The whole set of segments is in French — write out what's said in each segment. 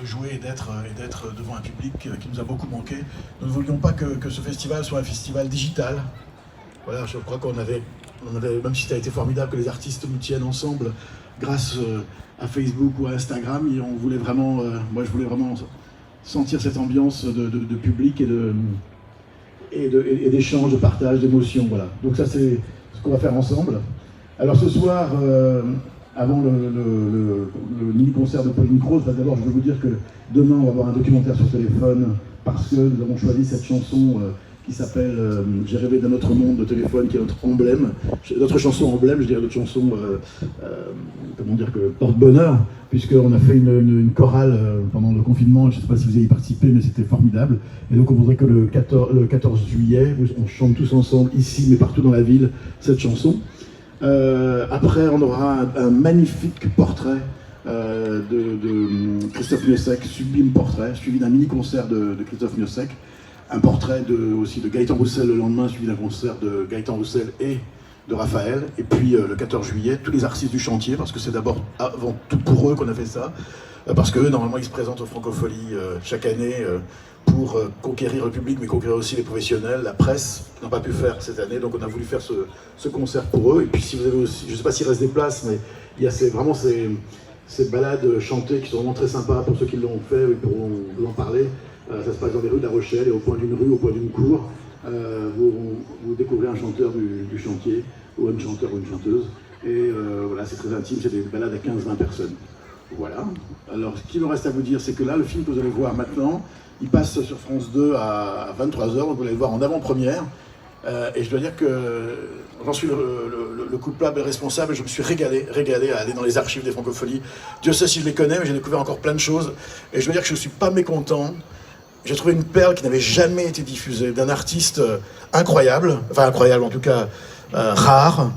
de jouer et d'être devant un public qui nous a beaucoup manqué. Nous ne voulions pas que ce festival soit un festival digital. Voilà, je crois qu'on avait, même si ça a été formidable que les artistes nous tiennent ensemble grâce à Facebook ou à Instagram, et on voulait vraiment, moi je voulais vraiment sentir cette ambiance de public et d'échange, de partage, d'émotion. Voilà. Donc ça c'est ce qu'on va faire ensemble. Alors ce soir, avant le mini-concert de Pauline Croze, d'abord je veux vous dire que demain on va avoir un documentaire sur téléphone parce que nous avons choisi cette chanson qui s'appelle J'ai rêvé d'un autre monde de téléphone, qui est notre emblème, notre chanson emblème, je dirais notre chanson, comment dire, que porte-bonheur, puisqu'on a fait une chorale pendant le confinement, je ne sais pas si vous avez participé, mais c'était formidable. Et donc on voudrait que le 14 juillet, on chante tous ensemble, ici, mais partout dans la ville, cette chanson. Après, on aura un magnifique portrait de Christophe Miossec, sublime portrait, suivi d'un mini-concert de Christophe Miossec. Un portrait aussi de Gaëtan Roussel le lendemain, suivi d'un concert de Gaëtan Roussel et de Raphaël. Et puis le 14 juillet, tous les artistes du chantier, parce que c'est d'abord avant tout pour eux qu'on a fait ça. Parce qu'eux, normalement, ils se présentent aux Francopholies chaque année pour conquérir le public, mais conquérir aussi les professionnels, la presse, qui n'ont pas pu faire cette année. Donc on a voulu faire ce concert pour eux. Et puis si vous avez aussi, je ne sais pas s'il reste des places, mais il y a vraiment ces balades chantées qui sont vraiment très sympas pour ceux qui l'ont fait et pour vous en parler. Ça se passe dans les rues de La Rochelle, et au point d'une rue, au point d'une cour, vous découvrez un chanteur du chantier, ou un chanteur ou une chanteuse. Et voilà, c'est très intime, c'est des balades à 15-20 personnes. Voilà. Alors, ce qu'il me reste à vous dire, c'est que là, le film que vous allez voir maintenant, il passe sur France 2 à 23h, donc vous allez le voir en avant-première. Et je dois dire que j'en suis le coupable et responsable, et je me suis régalé à aller dans les archives des Francopholies. Dieu sait si je les connais, mais j'ai découvert encore plein de choses. Et je dois dire que je ne suis pas mécontent. J'ai trouvé une perle qui n'avait jamais été diffusée, d'un artiste incroyable, enfin incroyable en tout cas, rare,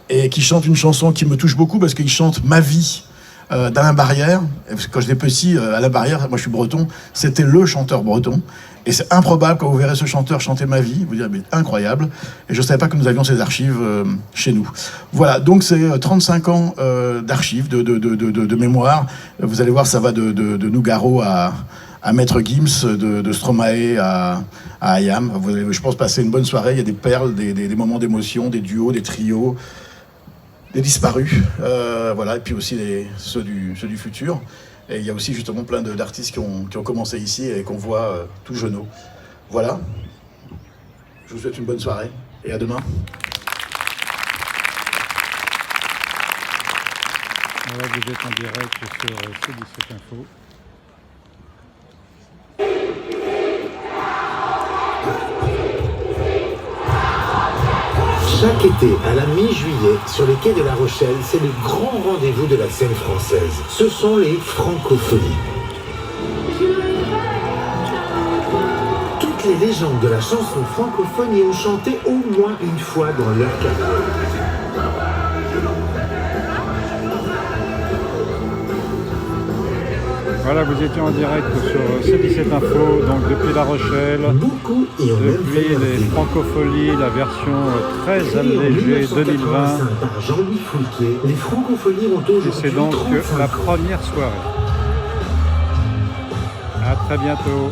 et qui chante une chanson qui me touche beaucoup parce qu'il chante Ma vie d'Alain Barrière. Quand j'étais petit, Alain Barrière, moi je suis breton, c'était le chanteur breton. Et c'est improbable quand vous verrez ce chanteur chanter Ma vie, vous direz mais incroyable. Et je ne savais pas que nous avions ces archives chez nous. Voilà, donc c'est 35 ans d'archives, de mémoire. Vous allez voir, ça va de Nougaro à Maître Gims, de Stromae à Ayam. Vous allez, je pense, passer une bonne soirée. Il y a des perles, des moments d'émotion, des duos, des trios, des disparus. Voilà, et puis aussi ceux du futur. Et il y a aussi justement plein d'artistes qui ont commencé ici et qu'on voit tout jeuneaux. Voilà. Je vous souhaite une bonne soirée et à demain. Voilà, vous êtes en direct sur C17 Info. Chaque été, à la mi-juillet, sur les quais de La Rochelle, c'est le grand rendez-vous de la scène française. Ce sont les Francopholies. Toutes les légendes de la chanson francophone y ont chanté au moins une fois dans leur carrière. Voilà, vous étiez en direct sur C17 Info, donc depuis La Rochelle, Beaucoup y ont même depuis fait les Francopholies, la version très allégée 2020. Par Jean-Louis Foulquier, les Francopholies ont aujourd'hui C'est donc 35 la ans. première soirée. À très bientôt.